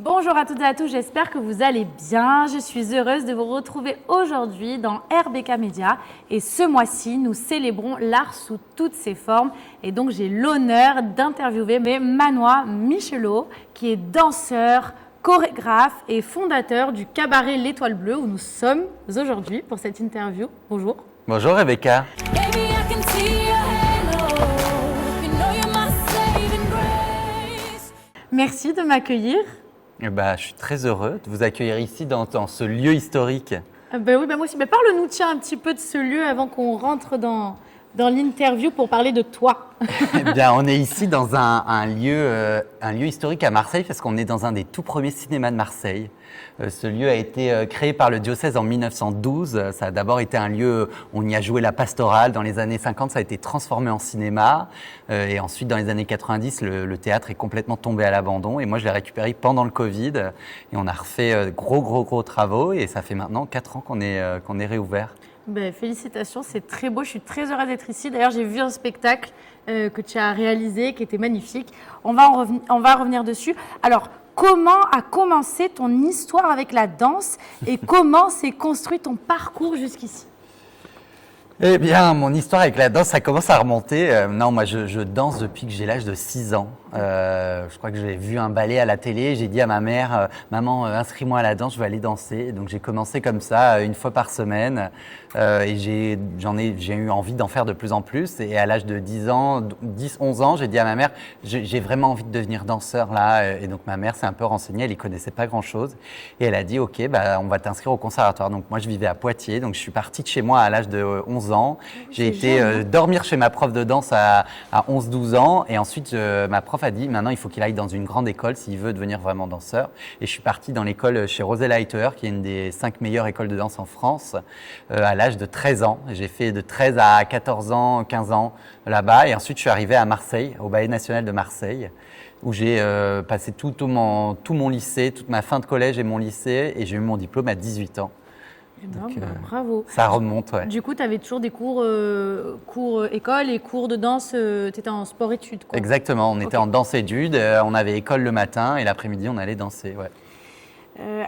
Bonjour à toutes et à tous, j'espère que vous allez bien. Je suis heureuse de vous retrouver aujourd'hui dans RBK Media. Et ce mois-ci, nous célébrons l'art sous toutes ses formes. Et donc, j'ai l'honneur d'interviewer Manoa Michelot, qui est danseur, chorégraphe et fondateur du cabaret L'Étoile Bleue, où nous sommes aujourd'hui pour cette interview. Bonjour. Bonjour Rebecca. Merci de m'accueillir. Je suis très heureux de vous accueillir ici dans ce lieu historique. Oui, moi aussi. Parle-nous un petit peu de ce lieu avant qu'on rentre dans l'interview pour parler de toi. On est ici dans un lieu historique à Marseille parce qu'on est dans un des tout premiers cinémas de Marseille. Ce lieu a été créé par le diocèse en 1912. Ça a d'abord été un lieu où on y a joué la pastorale. Dans les années 50, ça a été transformé en cinéma. Et ensuite, dans les années 90, le théâtre est complètement tombé à l'abandon. Et moi, je l'ai récupéré pendant le Covid. Et on a refait gros travaux. Et ça fait maintenant 4 ans qu'on est réouvert. Félicitations, c'est très beau. Je suis très heureuse d'être ici. D'ailleurs, j'ai vu un spectacle que tu as réalisé qui était magnifique. On va revenir dessus. Alors, comment a commencé ton histoire avec la danse et comment s'est construit ton parcours jusqu'ici ? Eh bien, mon histoire avec la danse, ça commence à remonter. Moi, je danse depuis que j'ai l'âge de 6 ans. Je crois que j'ai vu un ballet à la télé. J'ai dit à ma mère, maman, inscris-moi à la danse, je vais aller danser. Donc, j'ai commencé comme ça, une fois par semaine. Et j'ai eu envie d'en faire de plus en plus. Et à l'âge de 10-11 ans, j'ai dit à ma mère, j'ai vraiment envie de devenir danseur là. Et donc, ma mère s'est un peu renseignée, elle y connaissait pas grand-chose. Et elle a dit, OK, on va t'inscrire au conservatoire. Donc, moi, je vivais à Poitiers. Donc, je suis partie de chez moi à l'âge de 11 ans. J'ai été dormir chez ma prof de danse à 11-12 ans. Et ensuite, ma prof a dit, maintenant, il faut qu'il aille dans une grande école s'il veut devenir vraiment danseur. Et je suis partie dans l'école chez Rosella Heiter, qui est une des 5 meilleures écoles de danse en France, à l'âge de 13 ans. J'ai fait de 13 à 14 ans, 15 ans là-bas. Et ensuite, je suis arrivé à Marseille, au Ballet National de Marseille, où j'ai passé tout mon lycée, toute ma fin de collège et mon lycée. Et j'ai eu mon diplôme à 18 ans. Donc, bravo. Ça remonte, ouais. Du coup, tu avais toujours des cours école et cours de danse, tu étais en sport-études, quoi. Exactement, on était en danse-études, on avait école le matin et l'après-midi, on allait danser, ouais.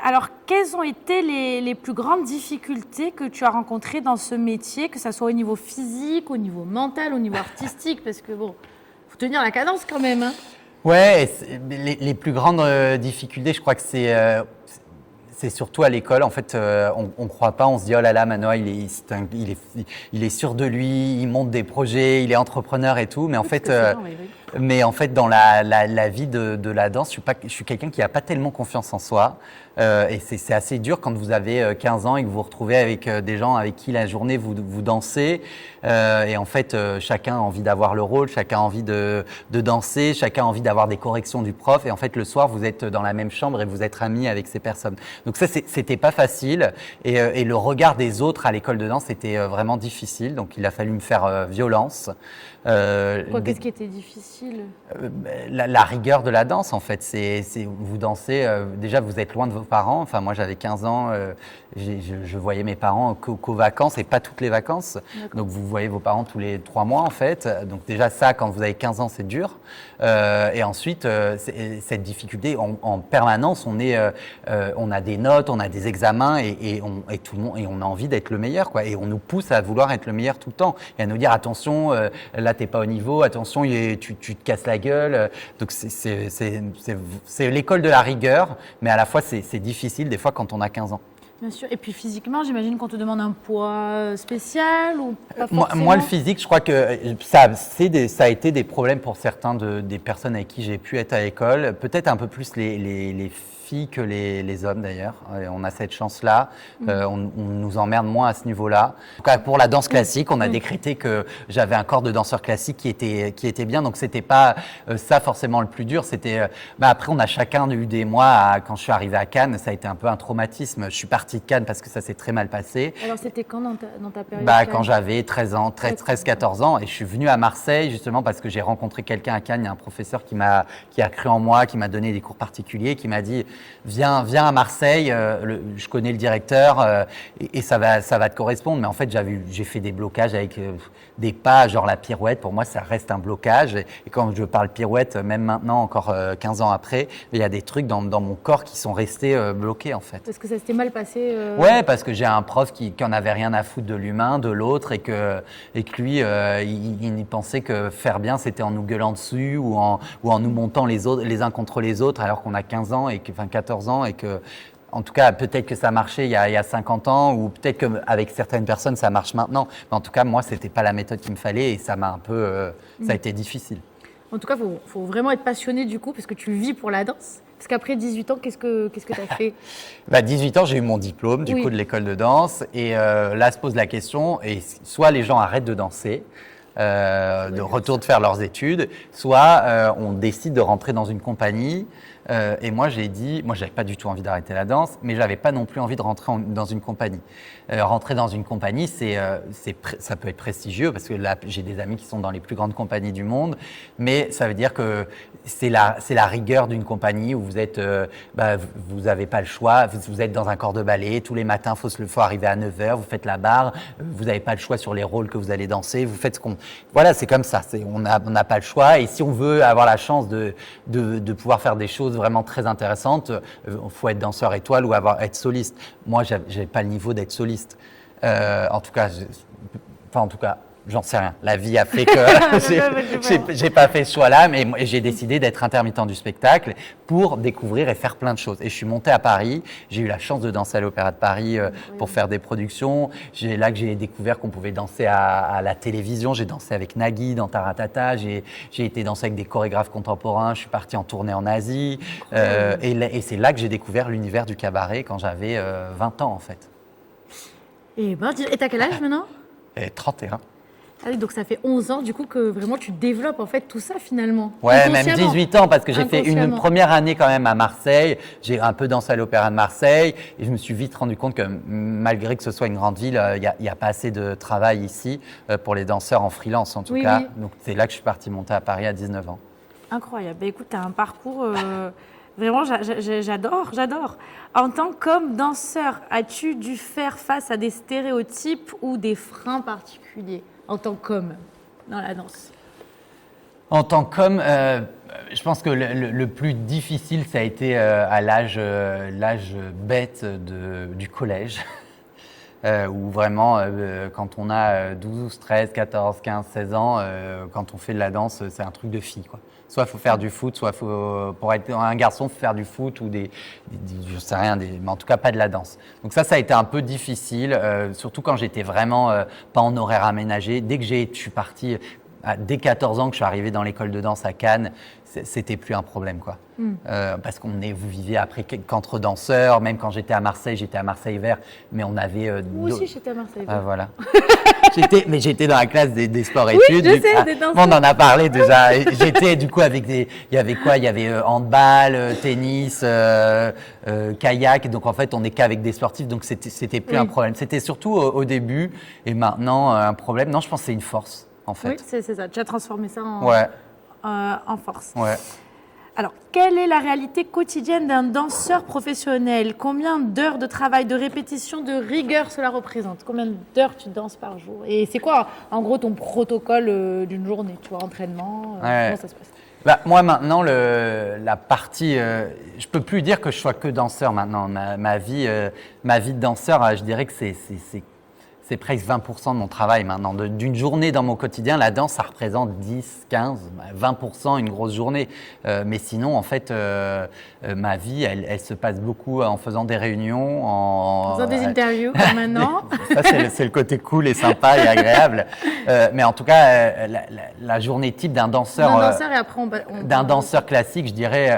Alors, quelles ont été les plus grandes difficultés que tu as rencontrées dans ce métier, que ce soit au niveau physique, au niveau mental, au niveau artistique, parce que faut tenir la cadence quand même, hein. Ouais, les plus grandes difficultés, je crois que c'est surtout à l'école. En fait, on croit pas, on se dit oh là là, Manoa, il est sûr de lui, il monte des projets, il est entrepreneur et tout. Mais en fait, dans la vie de la danse, je suis quelqu'un qui a pas tellement confiance en soi. Et c'est assez dur quand vous avez 15 ans et que vous vous retrouvez avec des gens avec qui la journée vous dansez. Et en fait, chacun a envie d'avoir le rôle, chacun a envie de danser, chacun a envie d'avoir des corrections du prof. Et en fait, le soir, vous êtes dans la même chambre et vous êtes amis avec ces personnes. Donc ça, c'était pas facile. Et le regard des autres à l'école de danse était vraiment difficile. Donc il a fallu me faire violence. Qu'est-ce qui était difficile ? La rigueur de la danse, en fait. Vous dansez, déjà vous êtes loin de vos parents. Enfin, moi j'avais 15 ans, je voyais mes parents qu'aux vacances et pas toutes les vacances. D'accord. Donc vous voyez vos parents tous les 3 mois en fait. Donc déjà ça, quand vous avez 15 ans, c'est dur. Et ensuite, cette difficulté, en permanence, on a des notes, on a des examens et tout le monde, et on a envie d'être le meilleur, quoi. Et on nous pousse à vouloir être le meilleur tout le temps et à nous dire attention, là t'es pas au niveau, attention, tu te casses la gueule. Donc c'est l'école de la rigueur, mais à la fois c'est difficile des fois quand on a 15 ans. Bien sûr. Et puis physiquement, j'imagine qu'on te demande un poids spécial ou pas forcément. Moi, le physique, je crois que ça a été des problèmes pour certains des personnes avec qui j'ai pu être à l'école. Peut-être un peu plus les filles que les hommes d'ailleurs. On a cette chance-là. On nous emmerde moins à ce niveau-là. En tout cas, pour la danse classique, on a décrété que j'avais un corps de danseur classique qui était bien. Donc, c'était pas ça forcément le plus dur. C'était après, on a chacun eu des mois. Quand je suis arrivé à Cannes, ça a été un peu un traumatisme. Je suis parti partie de Cannes parce que ça s'est très mal passé. Alors, c'était quand dans ta période Quand j'avais 13 ans, 13-14 ans, et je suis venu à Marseille justement parce que j'ai rencontré quelqu'un à Cannes, il y a un professeur qui a cru en moi, qui m'a donné des cours particuliers, qui m'a dit viens à Marseille, je connais le directeur et ça va te correspondre. Mais en fait, j'ai fait des blocages avec des pas, genre la pirouette. Pour moi, ça reste un blocage. Et quand je parle pirouette, même maintenant, encore 15 ans après, il y a des trucs dans mon corps qui sont restés bloqués en fait. Parce que ça s'était mal passé Ouais, parce que j'ai un prof qui en avait rien à foutre de l'humain, de l'autre, et que lui, il pensait que faire bien, c'était en nous gueulant dessus ou en nous montant les uns contre les autres, alors qu'on a 15 ans et 14 ans et que, en tout cas, peut-être que ça marchait il y a 50 ans ou peut-être qu'avec certaines personnes, ça marche maintenant. Mais en tout cas, moi, c'était pas la méthode qu'il me fallait et ça m'a un peu, ça a été difficile. En tout cas, faut vraiment être passionné du coup parce que tu vis pour la danse. Parce qu'après 18 ans, qu'est-ce que tu as fait 18 ans, j'ai eu mon diplôme du coup de l'école de danse et là se pose la question, et soit les gens arrêtent de danser, retournent faire leurs études, soit on décide de rentrer dans une compagnie. Et moi, j'avais pas du tout envie d'arrêter la danse, mais j'avais pas non plus envie de rentrer dans une compagnie. Rentrer dans une compagnie, ça peut être prestigieux parce que là, j'ai des amis qui sont dans les plus grandes compagnies du monde, mais ça veut dire que c'est la rigueur d'une compagnie où vous êtes, vous avez pas le choix, vous êtes dans un corps de ballet, tous les matins, faut arriver à 9h, vous faites la barre, vous n'avez pas le choix sur les rôles que vous allez danser, vous faites voilà, c'est comme ça, on n'a pas le choix, et si on veut avoir la chance de pouvoir faire des choses vraiment très intéressantes, faut être danseur étoile ou être soliste. Moi, j'avais pas le niveau d'être soliste. En tout cas, j'en sais rien. La vie a fait que j'ai pas fait ce choix-là, mais j'ai décidé d'être intermittent du spectacle pour découvrir et faire plein de choses. Et je suis monté à Paris. J'ai eu la chance de danser à l'Opéra de Paris pour faire des productions. Là que j'ai découvert qu'on pouvait danser à la télévision. J'ai dansé avec Nagui dans Taratata. J'ai été danser avec des chorégraphes contemporains. Je suis parti en tournée en Asie. Et c'est là que j'ai découvert l'univers du cabaret quand j'avais 20 ans en fait. Et t'as quel âge maintenant 31. Ah oui, donc ça fait 11 ans du coup que vraiment tu développes en fait tout ça finalement. Ouais, même 18 ans parce que j'ai fait une première année quand même à Marseille. J'ai un peu dansé à l'Opéra de Marseille et je me suis vite rendu compte que malgré que ce soit une grande ville, il y a pas assez de travail ici pour les danseurs en freelance en tout cas. Oui. Donc c'est là que je suis parti monter à Paris à 19 ans. Incroyable. Bah, écoute, tu as un parcours vraiment, j'adore. En tant qu'homme danseur, as-tu dû faire face à des stéréotypes ou des freins particuliers en tant qu'homme dans la danse? En tant qu'homme, je pense que le plus difficile, ça a été à l'âge bête du collège. Où vraiment, quand on a 12, 13, 14, 15, 16 ans, quand on fait de la danse, c'est un truc de fille, quoi. Soit il faut faire du foot, soit pour être un garçon, il faut faire du foot ou je sais rien, mais en tout cas pas de la danse. Donc ça a été un peu difficile, surtout quand j'étais vraiment pas en horaire aménagé. Dès que je suis parti, dès 14 ans que je suis arrivé dans l'école de danse à Cannes, c'était plus un problème, quoi. Parce vous viviez après qu'entre danseurs, même quand j'étais à Marseille vert, mais on avait... Moi aussi j'étais à Marseille vert. Voilà. J'étais dans la classe des sports-études. Oui, je sais, des danseurs. On en a parlé déjà. J'étais du coup avec il y avait quoi ? Il y avait handball, tennis, kayak. Donc en fait, on n'est qu'avec des sportifs, donc c'était plus un problème. C'était surtout au début et maintenant un problème. Non, je pense que c'est une force en fait. Oui, c'est ça. Tu as transformé ça en force. Ouais. Alors, quelle est la réalité quotidienne d'un danseur professionnel? Combien d'heures de travail, de répétition, de rigueur cela représente? Combien d'heures tu danses par jour? Et c'est quoi, en gros, ton protocole d'une journée, tu vois, entraînement Comment ça se passe? Moi, maintenant, la partie... je peux plus dire que je sois que danseur maintenant. Ma vie de danseur, je dirais que c'est presque 20% de mon travail maintenant. D'une journée dans mon quotidien, la danse, ça représente 10, 15, 20% une grosse journée. Mais sinon, en fait, ma vie, elle se passe beaucoup en faisant des réunions, en faisant des interviews comme maintenant. Ça, c'est le côté cool et sympa et agréable. Mais en tout cas, la journée type d'un danseur, et après d'un danseur classique, je dirais,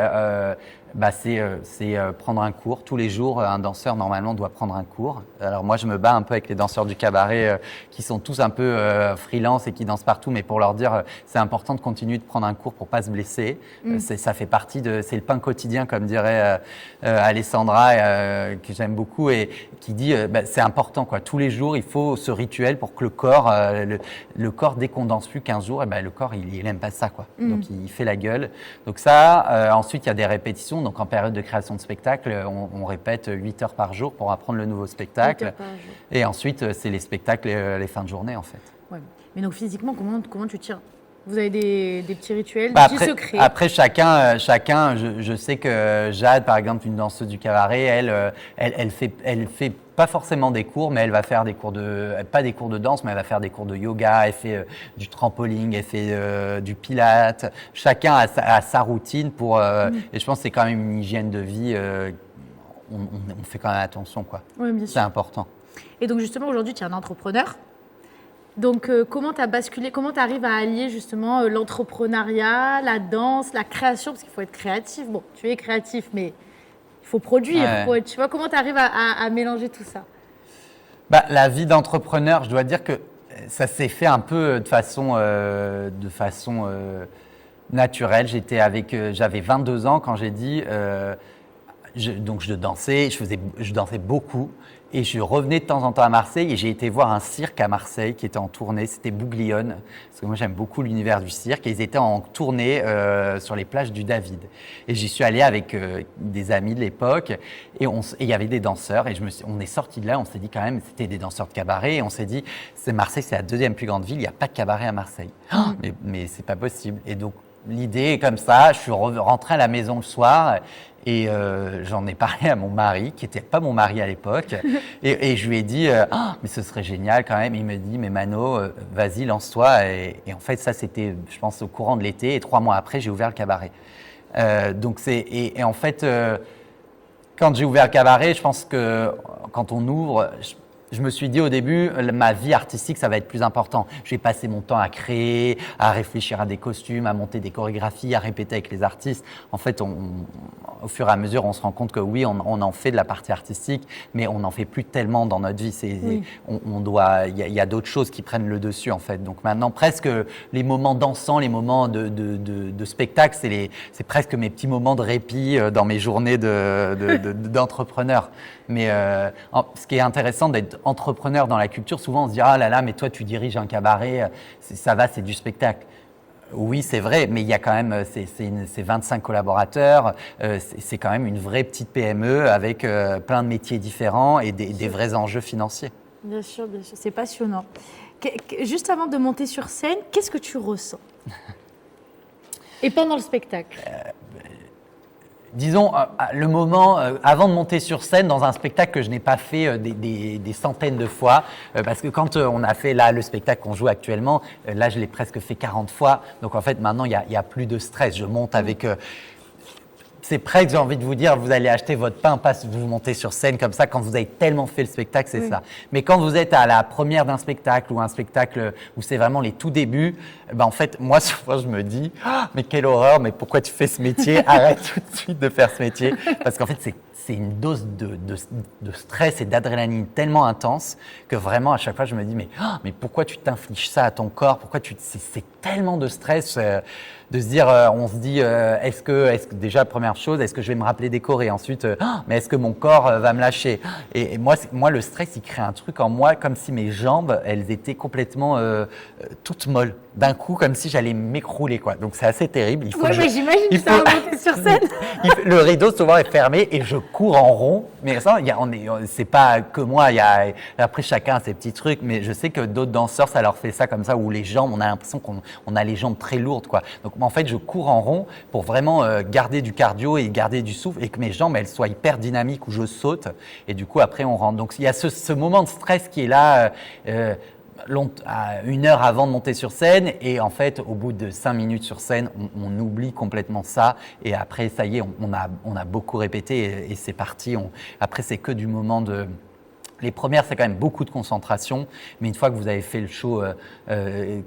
C'est prendre un cours. Tous les jours, un danseur, normalement, doit prendre un cours. Alors moi, je me bats un peu avec les danseurs du cabaret qui sont tous un peu freelance et qui dansent partout, mais pour leur dire, c'est important de continuer de prendre un cours pour pas se blesser. Ça fait partie c'est le pain quotidien, comme dirait Alessandra, que j'aime beaucoup, et qui dit, c'est important, quoi. Tous les jours, il faut ce rituel pour que le corps, le corps, dès qu'on danse plus 15 jours, le corps, il aime pas ça, quoi. Donc, il fait la gueule. Donc ça, ensuite, il y a des répétitions. Donc, en période de création de spectacle, on répète 8 heures par jour pour apprendre le nouveau spectacle. Et ensuite, c'est les spectacles les fins de journée, en fait. Ouais. Mais donc, physiquement, comment tu tiens? Vous avez des petits rituels, des petits secrets? Après, chacun je sais que Jade, par exemple, une danseuse du cabaret, elle fait pas forcément des cours, mais elle va faire pas des cours de danse, mais elle va faire des cours de yoga, elle fait du trampoline, elle fait du pilates. Chacun a sa routine et je pense que c'est quand même une hygiène de vie. On fait quand même attention, quoi. Oui, bien sûr. C'est important. Et donc, justement, aujourd'hui, tu es un entrepreneur. Donc, comment tu as basculé, comment tu arrives à allier justement l'entrepreneuriat, la danse, la création, parce qu'il faut être créatif. Bon, tu es créatif, mais il faut produire. Tu vois, comment tu arrives à mélanger tout ça? La vie d'entrepreneur, je dois dire que ça s'est fait un peu de façon naturelle. J'avais 22 ans quand j'ai dit, donc je dansais, je dansais beaucoup. Et je revenais de temps en temps à Marseille et j'ai été voir un cirque à Marseille qui était en tournée, c'était Bouglione, parce que moi j'aime beaucoup l'univers du cirque, et ils étaient en tournée sur les plages du David. Et j'y suis allé avec des amis de l'époque et il y avait des danseurs et on est sortis de là, on s'est dit quand même, c'était des danseurs de cabaret et on s'est dit, Marseille c'est la deuxième plus grande ville, il n'y a pas de cabaret à Marseille. Mais c'est pas possible. Et donc l'idée est comme ça, je suis rentré à la maison le soir. Et j'en ai parlé à mon mari, qui n'était pas mon mari à l'époque, et je lui ai dit mais ce serait génial quand même. Il me dit mais Mano, vas-y, lance-toi. Et en fait, ça c'était, je pense, au courant de l'été. Et 3 mois après, j'ai ouvert le cabaret. Et en fait, quand j'ai ouvert le cabaret, je pense que quand on ouvre, je me suis dit au début, ma vie artistique, ça va être plus important. Je vais passer mon temps à créer, à réfléchir à des costumes, à monter des chorégraphies, à répéter avec les artistes. En fait, au fur et à mesure, on se rend compte que oui, on en fait de la partie artistique, mais on n'en fait plus tellement dans notre vie. Il y a d'autres choses qui prennent le dessus, en fait. Donc maintenant, presque les moments dansants, les moments de spectacle, c'est presque mes petits moments de répit dans mes journées d'entrepreneur. Mais ce qui est intéressant d'être entrepreneur dans la culture, souvent on se dit « Ah là là, mais toi tu diriges un cabaret, ça va, c'est du spectacle ». Oui, c'est vrai, mais il y a quand même, c'est 25 collaborateurs, c'est quand même une vraie petite PME avec plein de métiers différents et des vrais enjeux financiers. Bien sûr, c'est passionnant. Juste avant de monter sur scène, qu'est-ce que tu ressens? Et pendant le spectacle? Disons, le moment, avant de monter sur scène dans un spectacle que je n'ai pas fait des centaines de fois, parce que quand on a fait là le spectacle qu'on joue actuellement, là je l'ai presque fait 40 fois, donc en fait maintenant il y a plus de stress, je monte avec... c'est presque, j'ai envie de vous dire, vous allez acheter votre pain, pas vous montez sur scène comme ça, quand vous avez tellement fait le spectacle, c'est ça. Mais quand vous êtes à la première d'un spectacle ou un spectacle où c'est vraiment les tout débuts, en fait, moi, souvent, je me dis, mais quelle horreur, mais pourquoi tu fais ce métier? Arrête tout de suite de faire ce métier. Parce qu'en fait, c'est une dose de stress et d'adrénaline tellement intense que vraiment, à chaque fois, je me dis, mais pourquoi tu t'infliges ça à ton corps? C'est tellement de stress de se dire, on se dit, est-ce que déjà, première chose, est-ce que je vais me rappeler des chorés? Ensuite, mais est-ce que mon corps va me lâcher? Et moi, le stress, il crée un truc en moi, comme si mes jambes, elles étaient complètement toutes molles. D'un coup, comme si j'allais m'écrouler, quoi. Donc, c'est assez terrible. Mais j'imagine que ça va monter sur scène. Le rideau, souvent, est fermé et je cours en rond. Mais ça, c'est pas que moi. Après, chacun a ses petits trucs. Mais je sais que d'autres danseurs, ça leur fait ça comme ça, où les jambes, on a l'impression qu'on a les jambes très lourdes, quoi. Donc, en fait, je cours en rond pour vraiment garder du cardio et garder du souffle et que mes jambes, elles soient hyper dynamiques, où je saute. Et du coup, après, on rentre. Donc, il y a ce moment de stress qui est là, à 1 heure avant de monter sur scène, et en fait au bout de 5 minutes sur scène on oublie complètement ça, et après ça y est, on a beaucoup répété et c'est parti. Après c'est que du moment Les premières, c'est quand même beaucoup de concentration, mais une fois que vous avez fait le show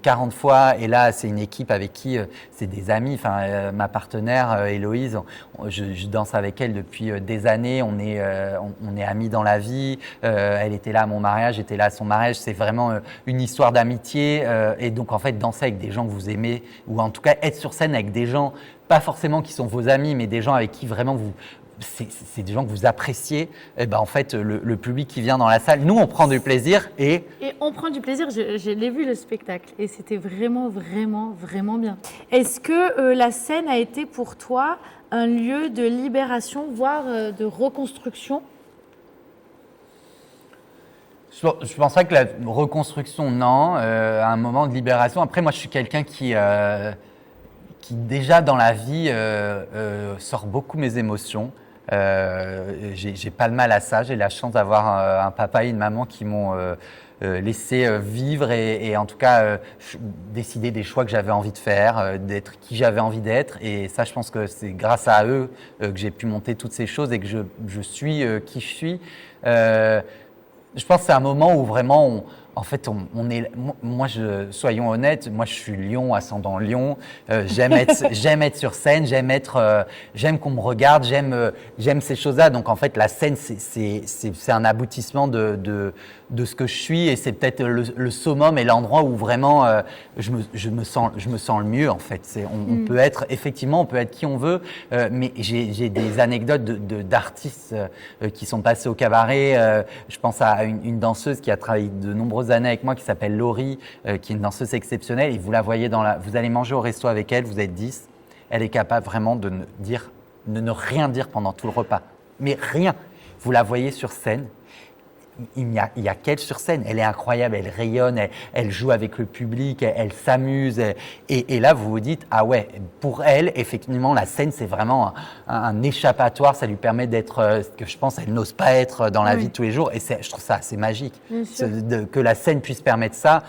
40 fois, et là, c'est une équipe avec qui c'est des amis. Enfin, ma partenaire, Héloïse, je danse avec elle depuis des années. On est amis dans la vie. Elle était là à mon mariage, j'étais là à son mariage. C'est vraiment une histoire d'amitié. Et donc, en fait, danser avec des gens que vous aimez, ou en tout cas être sur scène avec des gens, pas forcément qui sont vos amis, mais des gens avec qui vraiment c'est des gens que vous appréciez, et ben en fait, le public qui vient dans la salle, nous, on prend du plaisir Et on prend du plaisir, je l'ai vu le spectacle et c'était vraiment, vraiment, vraiment bien. Est-ce que la scène a été pour toi un lieu de libération, voire de reconstruction? Je penserais que la reconstruction, non, un moment de libération. Après, moi, je suis quelqu'un qui déjà dans la vie sort beaucoup mes émotions. J'ai pas le mal à ça. J'ai la chance d'avoir un papa et une maman qui m'ont laissé vivre et en tout cas décider des choix que j'avais envie de faire, d'être qui j'avais envie d'être. Et ça, je pense que c'est grâce à eux que j'ai pu monter toutes ces choses et que je suis qui je suis. Je pense que c'est un moment où vraiment en fait, soyons honnêtes, moi je suis lion, ascendant lion, j'aime être sur scène, j'aime qu'on me regarde, j'aime ces choses-là. Donc en fait, la scène, c'est un aboutissement de ce que je suis et c'est peut-être le summum et l'endroit où vraiment je me sens le mieux en fait. On peut être, effectivement, on peut être qui on veut, mais j'ai des anecdotes d'artistes qui sont passés au cabaret. Je pense à une danseuse qui a travaillé de nombreuses années avec moi qui s'appelle Laurie, qui est une danseuse exceptionnelle et vous la voyez vous allez manger au resto avec elle, vous êtes 10, elle est capable vraiment de ne rien dire pendant tout le repas, mais rien. Vous la voyez sur scène, il n'y a qu'elle sur scène, elle est incroyable, elle rayonne, elle joue avec le public, elle s'amuse et là vous vous dites ah ouais, pour elle effectivement la scène c'est vraiment un échappatoire, ça lui permet d'être ce que je pense elle n'ose pas être dans la vie de tous les jours et je trouve ça assez magique que la scène puisse permettre ça.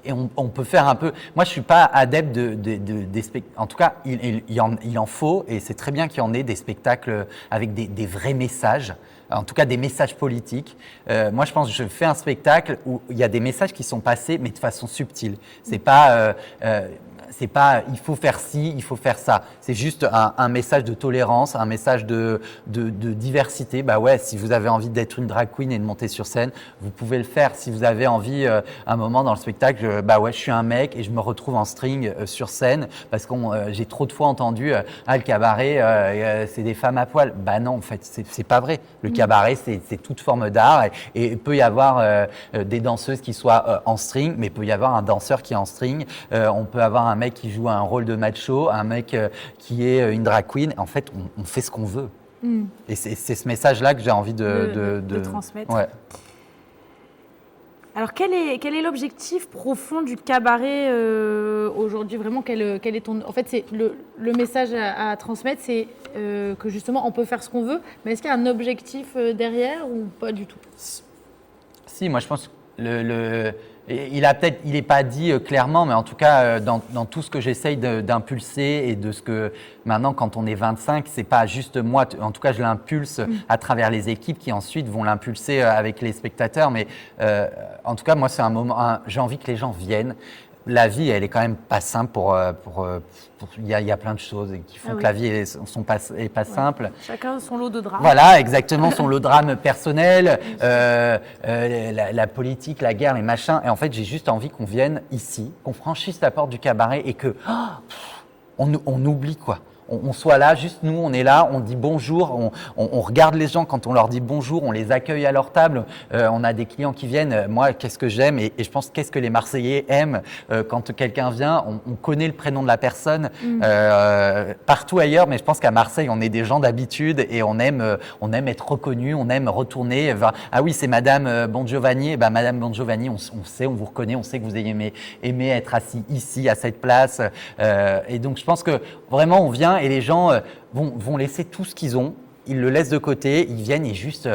Et on peut faire un peu. Moi, je suis pas adepte des spectacles. En tout cas, il en faut, et c'est très bien qu'il y en ait des spectacles avec des vrais messages. En tout cas, des messages politiques. Moi, je pense que je fais un spectacle où il y a des messages qui sont passés, mais de façon subtile. C'est pas il faut faire ci, il faut faire ça. C'est juste un message de tolérance, un message de diversité. Bah ouais, si vous avez envie d'être une drag queen et de monter sur scène, vous pouvez le faire. Si vous avez envie, un moment dans le spectacle, bah ouais, je suis un mec et je me retrouve en string sur scène parce que j'ai trop de fois entendu le cabaret, c'est des femmes à poil. Bah non, en fait, c'est pas vrai. Le cabaret, c'est toute forme d'art et il peut y avoir des danseuses qui soient en string, mais il peut y avoir un danseur qui est en string. On peut avoir un mec qui joue un rôle de macho, un mec qui est une drag queen. En fait, on fait ce qu'on veut. Et c'est ce message-là que j'ai envie de transmettre. Ouais. Alors, quel est l'objectif profond du cabaret aujourd'hui? Vraiment, quel est ton... En fait, c'est le message à transmettre, c'est que justement, on peut faire ce qu'on veut, mais est-ce qu'il y a un objectif derrière ou pas du tout? Si, moi je pense que il n'est pas dit clairement, mais en tout cas, dans tout ce que j'essaye d'impulser et de ce que maintenant, quand on est 25, c'est pas juste moi. En tout cas, je l'impulse à travers les équipes qui ensuite vont l'impulser avec les spectateurs. Mais en tout cas, moi, c'est un moment. J'ai envie que les gens viennent. La vie, elle est quand même pas simple il y a plein de choses qui font que la vie est pas simple. Chacun son lot de drames. Voilà, exactement, son lot de drames personnel, la politique, la guerre, les machins. Et en fait, j'ai juste envie qu'on vienne ici, qu'on franchisse la porte du cabaret et que on oublie quoi. On soit là, juste nous, on est là, on dit bonjour, on regarde les gens quand on leur dit bonjour, on les accueille à leur table. On a des clients qui viennent. Moi, qu'est-ce que j'aime et je pense qu'est-ce que les Marseillais aiment quand quelqu'un vient. On connaît le prénom de la personne partout ailleurs, mais je pense qu'à Marseille, on est des gens d'habitude et on aime être reconnu, on aime retourner. Ah oui, c'est Madame Bongiovanni. Eh ben, Madame Bongiovanni, on sait, on vous reconnaît, on sait que vous aimez être assis ici, à cette place. Et donc, je pense que vraiment, on vient et les gens vont laisser tout ce qu'ils ont ils le laissent de côté, ils viennent et juste,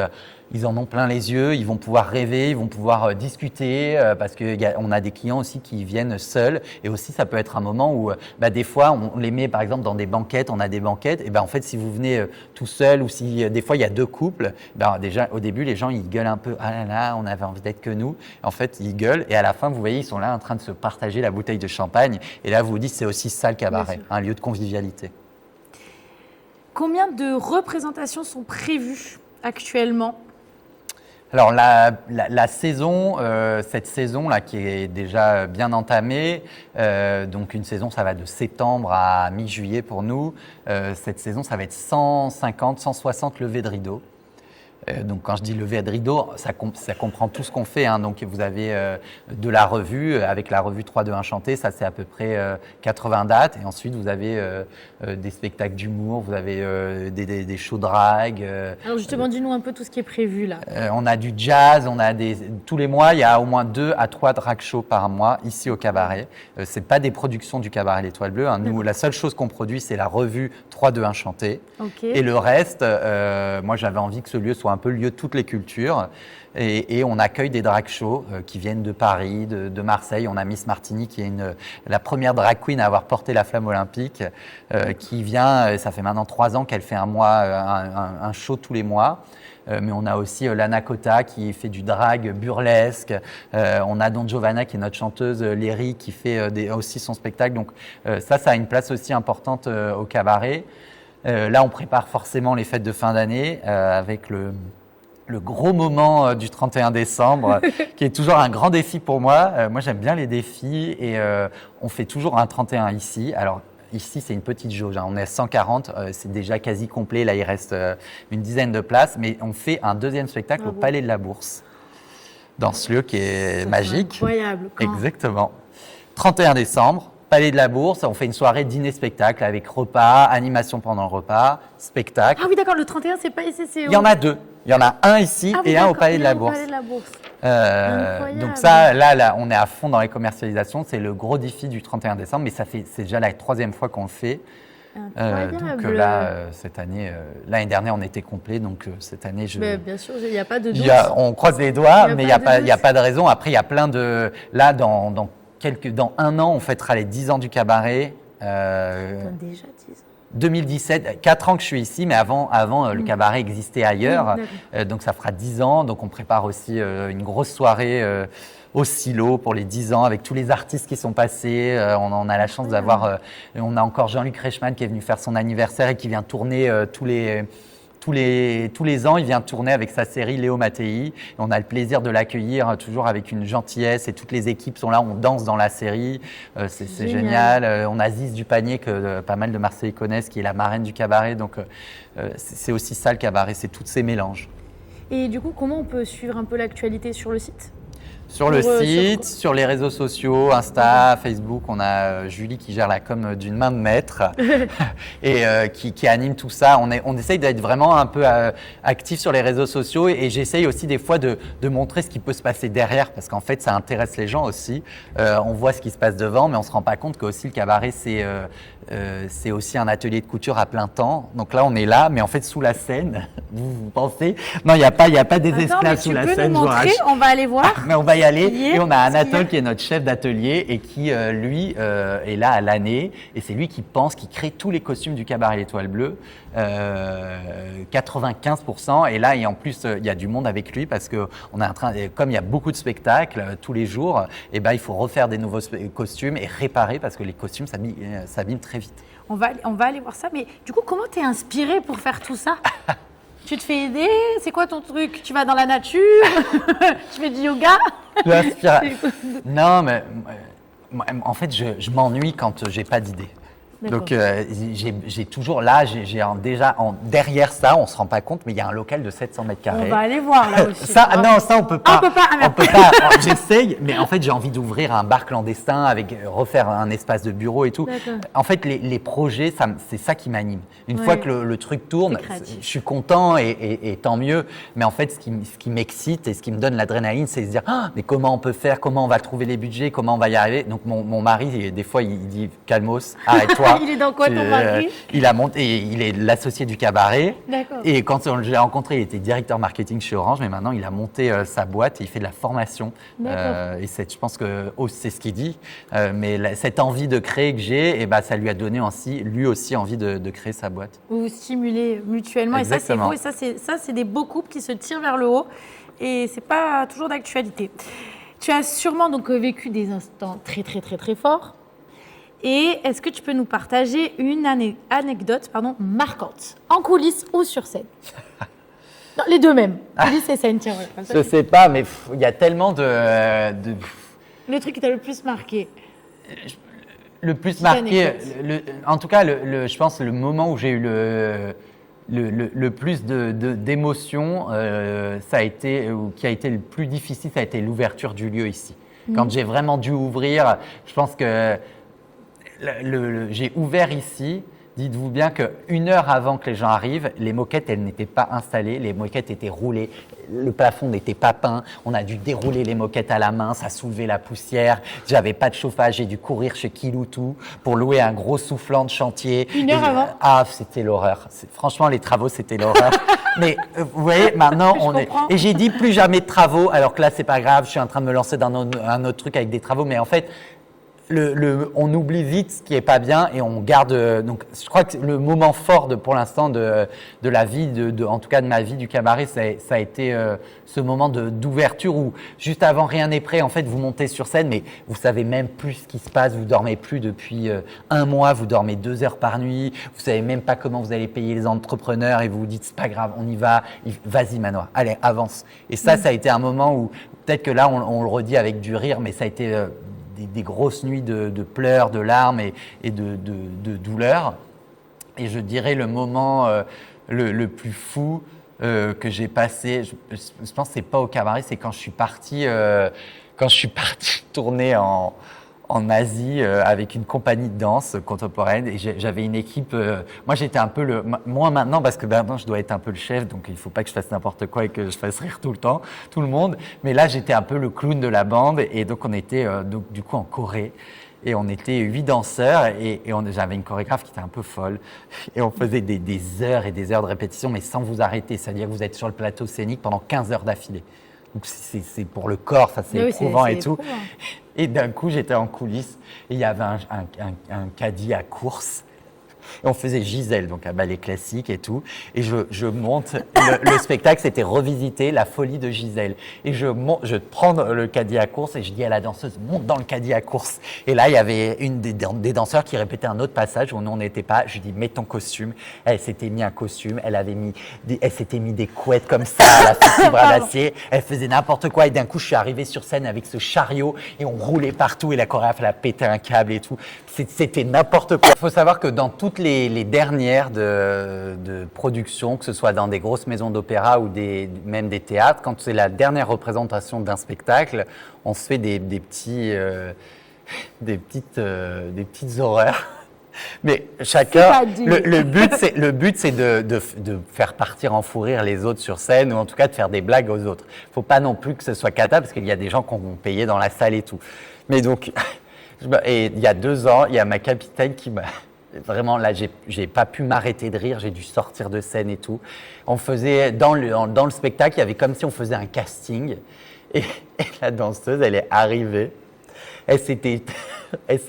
ils en ont plein les yeux, ils vont pouvoir rêver, ils vont pouvoir discuter parce qu'on a des clients aussi qui viennent seuls et aussi ça peut être un moment où des fois on les met par exemple dans des banquettes, on a des banquettes et en fait si vous venez tout seul ou si des fois il y a deux couples, déjà au début les gens ils gueulent un peu, ah là là on avait envie d'être que nous, en fait ils gueulent et à la fin vous voyez ils sont là en train de se partager la bouteille de champagne et là vous vous dites c'est aussi ça le cabaret, un lieu de convivialité. Combien de représentations sont prévues actuellement ? Alors la saison, cette saison là qui est déjà bien entamée, donc une saison ça va de septembre à mi-juillet pour nous. Cette saison ça va être 150, 160 levées de rideaux. Donc quand je dis levée de rideau, ça comprend tout ce qu'on fait. Hein. Donc vous avez de la revue, avec la revue 3-2-1 chanté, ça c'est à peu près 80 dates. Et ensuite vous avez des spectacles d'humour, vous avez des shows drag. Alors justement, dis-nous un peu tout ce qui est prévu là. On a du jazz, tous les mois, il y a au moins 2 à 3 drag shows par mois ici au cabaret. C'est pas des productions du cabaret L'Étoile Bleue. Hein. Nous, la seule chose qu'on produit, c'est la revue 3-2-1 chanté. Okay. Et le reste, moi j'avais envie que ce lieu soit un peu le lieu de toutes les cultures et on accueille des drag shows qui viennent de Paris, de Marseille. On a Miss Martini qui est la première drag queen à avoir porté la flamme olympique qui vient, ça fait maintenant 3 ans qu'elle fait un show tous les mois. Mais on a aussi Lana Kota qui fait du drag burlesque. On a Don Giovanna qui est notre chanteuse lyrique qui fait aussi son spectacle. Donc ça a une place aussi importante au cabaret. Là, on prépare forcément les fêtes de fin d'année avec le gros moment du 31 décembre, qui est toujours un grand défi pour moi. Moi, j'aime bien les défis et on fait toujours un 31 ici. Alors, ici, c'est une petite jauge. Hein. On est à 140, c'est déjà quasi complet. Là, il reste une dizaine de places. Mais on fait un deuxième spectacle au Palais de la Bourse, dans ce lieu qui est magique. Incroyable. Exactement. 31 décembre. Palais de la Bourse, on fait une soirée dîner-spectacle avec repas, animation pendant le repas, spectacle. Ah oui, d'accord, le 31, c'est pas ici, c'est... Il y en a 2. Il y en a un ici et un au Palais de la Bourse. Donc ça, là, on est à fond dans les commercialisations. C'est le gros défi du 31 décembre, mais c'est déjà la 3e fois qu'on le fait. Donc là, cette année, l'année dernière, on était complet, donc cette année, bien sûr, il n'y a pas de doute. On croise les doigts, mais il n'y a pas de raison. Après, il y a plein de... Là, dans 1 an, on fêtera les 10 ans du cabaret. Déjà 10 ans. 2017, 4 ans que je suis ici, mais avant le cabaret existait ailleurs. Donc ça fera 10 ans. Donc on prépare aussi une grosse soirée au Silo pour les 10 ans avec tous les artistes qui sont passés. On a la chance d'avoir... on a encore Jean-Luc Reichmann qui est venu faire son anniversaire et qui vient tourner tous les ans, il vient tourner avec sa série Léo Mattei. On a le plaisir de l'accueillir toujours avec une gentillesse et toutes les équipes sont là, on danse dans la série. C'est génial. On a Ziz du Panier que pas mal de Marseillais connaissent, qui est la marraine du cabaret. Donc c'est aussi ça le cabaret, c'est tous ces mélanges. Et du coup, comment on peut suivre un peu l'actualité sur le site ? Sur le site, sur les réseaux sociaux, Insta, Facebook, on a Julie qui gère la com d'une main de maître et qui anime tout ça. On essaye d'être vraiment un peu actif sur les réseaux sociaux et j'essaye aussi des fois de montrer ce qui peut se passer derrière parce qu'en fait, ça intéresse les gens aussi. On voit ce qui se passe devant, mais on ne se rend pas compte que aussi le cabaret, c'est aussi un atelier de couture à plein temps. Donc là, on est là, mais en fait, sous la scène, vous pensez… Non, il n'y a pas des esclaves sous la scène. Tu peux nous montrer, on va aller voir. Mais on va y aller. Et on a Anatole qui est notre chef d'atelier et qui, lui, est là à l'année. Et c'est lui qui crée tous les costumes du cabaret L'Étoile Bleue. 95%. Et là, et en plus, il y a du monde avec lui parce que comme il y a beaucoup de spectacles tous les jours, et il faut refaire des nouveaux costumes et réparer parce que les costumes s'abîment très vite. On va aller voir ça. Mais du coup, comment t'es inspiré pour faire tout ça ? Tu te fais aider? C'est quoi ton truc? Tu vas dans la nature? Tu fais du yoga? Non, mais en fait, je m'ennuie quand j'ai pas d'idée. Donc, j'ai toujours là, derrière ça, on se rend pas compte, mais il y a un local de 700 mètres carrés. On va aller voir là aussi. Non, ça on peut pas. On peut pas. J'essaye, mais en fait, j'ai envie d'ouvrir un bar clandestin avec refaire un espace de bureau et tout. En fait, les projets, c'est ça qui m'anime. Une fois que le truc tourne, je suis content et tant mieux. Mais en fait, ce qui m'excite et ce qui me donne l'adrénaline, c'est de se dire, mais comment on peut faire, comment on va trouver les budgets, comment on va y arriver. Donc, mon mari, des fois, il dit, calmos, arrête-toi. pas. Il est dans quoi ton mari? Il a monté, il est l'associé du cabaret. D'accord. Et quand je l'ai rencontré, il était directeur marketing chez Orange, mais maintenant il a monté sa boîte et il fait de la formation. Et je pense que c'est ce qu'il dit. Mais cette envie de créer que j'ai, et ça lui a donné aussi, lui aussi envie de créer sa boîte. Vous vous stimulez mutuellement. Exactement. Et ça, c'est beau. Et ça, c'est des beaux couples qui se tirent vers le haut. Et c'est pas toujours d'actualité. Tu as sûrement donc vécu des instants très, très, très, très forts. Et est-ce que tu peux nous partager une anecdote marquante, en coulisses ou sur scène? Non, les deux mêmes, coulisses et scène, tiens. Ouais, je sais pas, mais il y a tellement de... Le truc qui t'a le plus marqué? Le plus marqué, en tout cas, je pense le moment où j'ai eu le plus d'émotions, ça a été, ou qui a été le plus difficile, ça a été l'ouverture du lieu ici. Quand j'ai vraiment dû ouvrir, je pense que j'ai ouvert ici. Dites-vous bien qu'une heure avant que les gens arrivent, les moquettes, elles n'étaient pas installées, les moquettes étaient roulées, le plafond n'était pas peint, on a dû dérouler les moquettes à la main, ça soulevait la poussière, j'avais pas de chauffage, j'ai dû courir chez Kiloutou pour louer un gros soufflant de chantier. Une heure avant? Ah, c'était l'horreur. Franchement, les travaux, c'était l'horreur. Mais vous voyez, maintenant, Et j'ai dit plus jamais de travaux, alors que là, c'est pas grave, je suis en train de me lancer dans un autre truc avec des travaux, mais en fait, on oublie vite ce qui est pas bien et on garde. Donc, je crois que le moment fort pour l'instant de la vie, en tout cas de ma vie du cabaret, ça a été ce moment d'ouverture où juste avant rien n'est prêt. En fait, vous montez sur scène, mais vous savez même plus ce qui se passe. Vous dormez plus depuis un mois. Vous dormez 2 heures par nuit. Vous savez même pas comment vous allez payer les entrepreneurs et vous vous dites c'est pas grave, on y va. Vas-y Manoir, allez avance. Et ça a été un moment où peut-être que là on le redit avec du rire, mais ça a été des grosses nuits de pleurs, de larmes et de douleurs. Et je dirais le moment le plus fou que j'ai passé, je pense que c'est pas au cabaret, c'est quand je suis parti tourner en Asie avec une compagnie de danse contemporaine et j'avais une équipe. Moi, j'étais un peu moi maintenant parce que maintenant je dois être un peu le chef, donc il faut pas que je fasse n'importe quoi et que je fasse rire tout le temps, tout le monde. Mais là, j'étais un peu le clown de la bande et donc on était donc du coup en Corée. Et on était 8 danseurs et j'avais une chorégraphe qui était un peu folle. Et on faisait des heures et des heures de répétition, mais sans vous arrêter. C'est-à-dire que vous êtes sur le plateau scénique pendant 15 heures d'affilée. Donc c'est pour le corps, ça c'est éprouvant et tout. Et d'un coup, j'étais en coulisses et il y avait un caddie à course. Et on faisait Gisèle, donc un ballet classique et tout. Et je monte, le spectacle c'était revisiter la folie de Gisèle. Et je prends le caddie à course et je dis à la danseuse, monte dans le caddie à course. Et là, il y avait une des danseurs qui répétait un autre passage où nous on n'était pas. Je lui dis, mets ton costume. Elle s'était mis un costume, elle s'était mis des couettes comme ça, elle a fait ses bras d'acier. Elle faisait n'importe quoi. Et d'un coup, je suis arrivé sur scène avec ce chariot et on roulait partout et la chorégraphe, elle a pété un câble et tout. C'était n'importe quoi. Il faut savoir que dans toutes les dernières de production, que ce soit dans des grosses maisons d'opéra ou même des théâtres, quand c'est la dernière représentation d'un spectacle, on se fait des petites horreurs. Mais chacun, le but c'est de faire partir en fou rire les autres sur scène ou en tout cas de faire des blagues aux autres. Faut pas non plus que ce soit cata parce qu'il y a des gens qui ont payé dans la salle et tout. Mais donc, et il y a 2 ans, il y a ma capitaine qui m'a... Vraiment, là, j'ai pas pu m'arrêter de rire, j'ai dû sortir de scène et tout. On faisait, dans le spectacle, il y avait comme si on faisait un casting. Et la danseuse, elle est arrivée. Elle s'était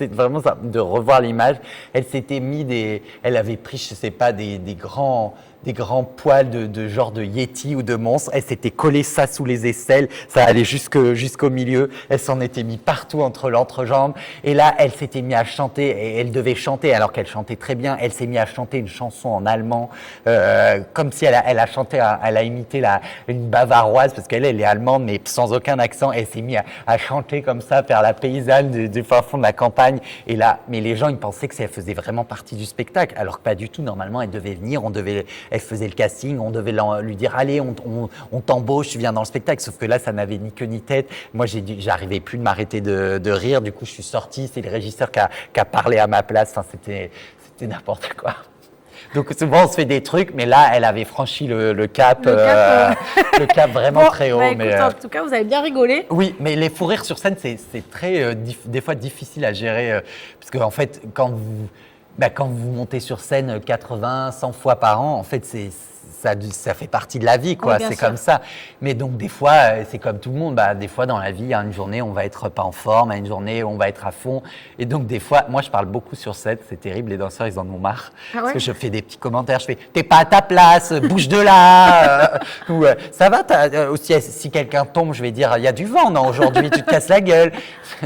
vraiment, de revoir l'image, elle s'était mis elle avait pris, je sais pas, des grands poils de genre de Yeti ou de monstre. Elle s'était collé ça sous les aisselles, ça allait jusqu'au milieu. Elle s'en était mis partout entre l'entrejambe. Et là, elle s'était mise à chanter. Et elle devait chanter alors qu'elle chantait très bien. Elle s'est mise à chanter une chanson en allemand, comme si elle a imité une bavaroise parce qu'elle est allemande mais sans aucun accent. Elle s'est mise à chanter comme ça, faire la paysanne du fin fond de la campagne. Et là, mais les gens ils pensaient que ça faisait vraiment partie du spectacle, alors que pas du tout. Normalement, elle devait venir, elle faisait le casting, on devait lui dire allez, on t'embauche, tu viens dans le spectacle. Sauf que là, ça n'avait ni queue ni tête. Moi, j'arrivais plus de m'arrêter de rire. Du coup, je suis sorti. C'est le régisseur qui a parlé à ma place. Enfin, c'était n'importe quoi. Donc souvent, on se fait des trucs, mais là, elle avait franchi le cap, le cap vraiment très haut. Écoute, en tout cas, vous avez bien rigolé. Oui, mais les fous rires sur scène, c'est très, des fois difficile à gérer, parce qu'en fait, quand Quand vous montez sur scène 80, 100 fois par an, en fait, ça fait partie de la vie, quoi. Oui, c'est sûr. comme ça. Mais donc, des fois, c'est comme tout le monde. Des fois, dans la vie, il y a une journée, on va être pas en forme, il y a une journée, on va être à fond. Et donc, des fois, moi, je parle beaucoup sur scène. C'est terrible. Les danseurs, ils en ont marre. Parce que je fais des petits commentaires. Je fais, t'es pas à ta place, bouge de là. Ou, ça va, aussi, si quelqu'un tombe, je vais dire, il y a du vent, non, aujourd'hui, tu te casses la gueule.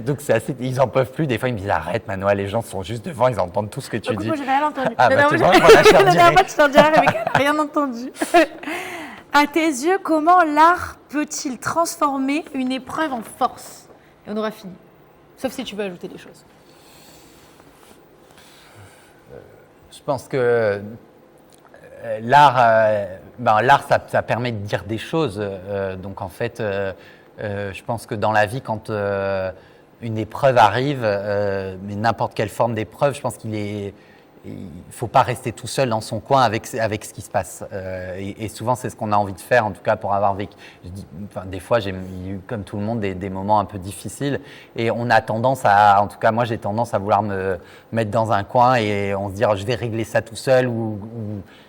Donc, ils en peuvent plus. Des fois, ils me disent, arrête, Manoa, les gens sont juste devant, ils entendent tout ce que tu dis. Moi, j'ai rien entendu. Tu vois, La dernière fois, tu t'en dirais, mais rien entendu. À tes yeux, comment l'art peut-il transformer une épreuve en force? Et on aura fini. Sauf si tu veux ajouter des choses. Je pense que l'art, ça permet de dire des choses. Donc en fait, je pense que dans la vie, quand une épreuve arrive, mais n'importe quelle forme d'épreuve, je pense il faut pas rester tout seul dans son coin avec ce qui se passe. Et souvent, c'est ce qu'on a envie de faire, en tout cas pour avoir vécu. Des fois, j'ai eu, comme tout le monde, des moments un peu difficiles. Et on a tendance en tout cas, moi, j'ai tendance à vouloir me mettre dans un coin et on se dire, je vais régler ça tout seul.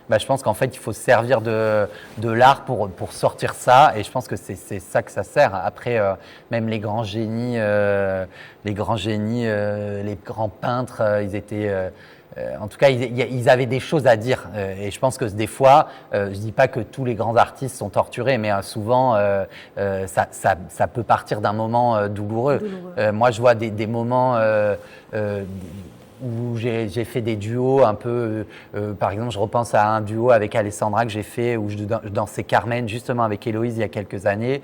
Je pense qu'en fait, il faut se servir de l'art pour sortir ça. Et je pense que c'est ça que ça sert. Après, même les grands génies, les grands peintres, ils étaient... en tout cas, ils avaient des choses à dire. Et je pense que des fois, je ne dis pas que tous les grands artistes sont torturés, mais souvent, ça peut partir d'un moment douloureux. Moi, je vois des moments où j'ai fait des duos un peu, par exemple, je repense à un duo avec Alessandra que j'ai fait où je dansais Carmen justement avec Héloïse il y a quelques années.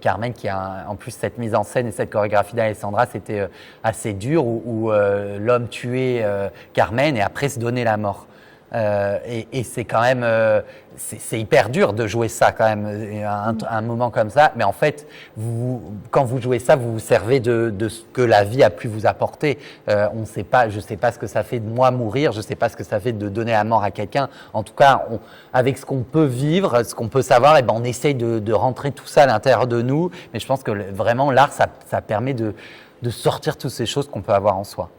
Carmen qui a en plus cette mise en scène et cette chorégraphie d'Alessandra, c'était assez dur où l'homme tuait Carmen et après se donnait la mort. Et c'est quand même, c'est hyper dur de jouer ça quand même, un moment comme ça. Mais en fait, quand vous jouez ça, vous vous servez de ce que la vie a pu vous apporter. On sait pas, je sais pas ce que ça fait de moi mourir, je sais pas ce que ça fait de donner la mort à quelqu'un. En tout cas, avec ce qu'on peut vivre, ce qu'on peut savoir, on essaye de rentrer tout ça à l'intérieur de nous. Mais je pense que vraiment l'art, ça permet de sortir toutes ces choses qu'on peut avoir en soi.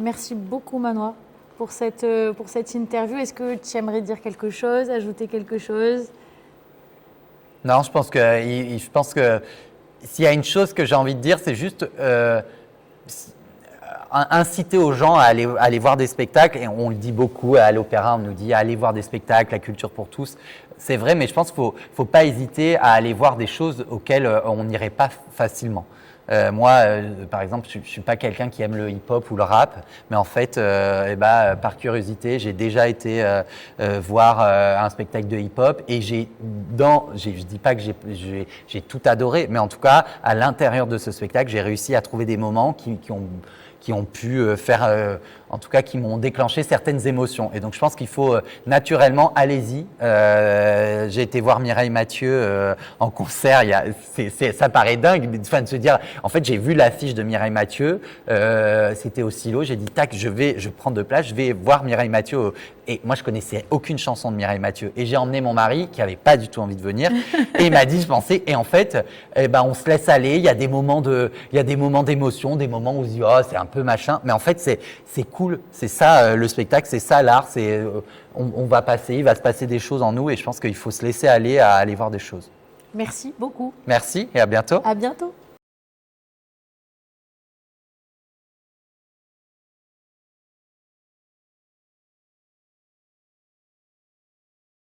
Merci beaucoup, Manoa, pour cette interview. Est-ce que tu aimerais dire quelque chose, ajouter quelque chose? Non, je pense que s'il y a une chose que j'ai envie de dire, c'est juste inciter aux gens à aller voir des spectacles. Et on le dit beaucoup à l'opéra, on nous dit allez voir des spectacles, la culture pour tous. C'est vrai, mais je pense qu'il ne faut pas hésiter à aller voir des choses auxquelles on n'irait pas facilement. Moi, par exemple, je ne suis pas quelqu'un qui aime le hip-hop ou le rap, mais en fait, par curiosité, j'ai déjà été voir un spectacle de hip-hop et je dis pas que j'ai tout adoré, mais en tout cas, à l'intérieur de ce spectacle, j'ai réussi à trouver des moments qui ont pu faire, en tout cas qui m'ont déclenché certaines émotions. Et donc je pense qu'il faut naturellement, allez-y. J'ai été voir Mireille Mathieu en concert, ça paraît dingue de se dire, en fait j'ai vu l'affiche de Mireille Mathieu, c'était au Silo, j'ai dit tac, je prends de place, je vais voir Mireille Mathieu. Et moi je connaissais aucune chanson de Mireille Mathieu. Et j'ai emmené mon mari qui avait pas du tout envie de venir et il m'a dit je pensais, et en fait on se laisse aller, il y a des moments d'émotion, des moments où on se dit oh c'est un peu machin, mais en fait c'est cool, c'est ça le spectacle, c'est ça l'art, il va se passer des choses en nous et je pense qu'il faut se laisser aller à aller voir des choses. Merci beaucoup. Merci et à bientôt. À bientôt.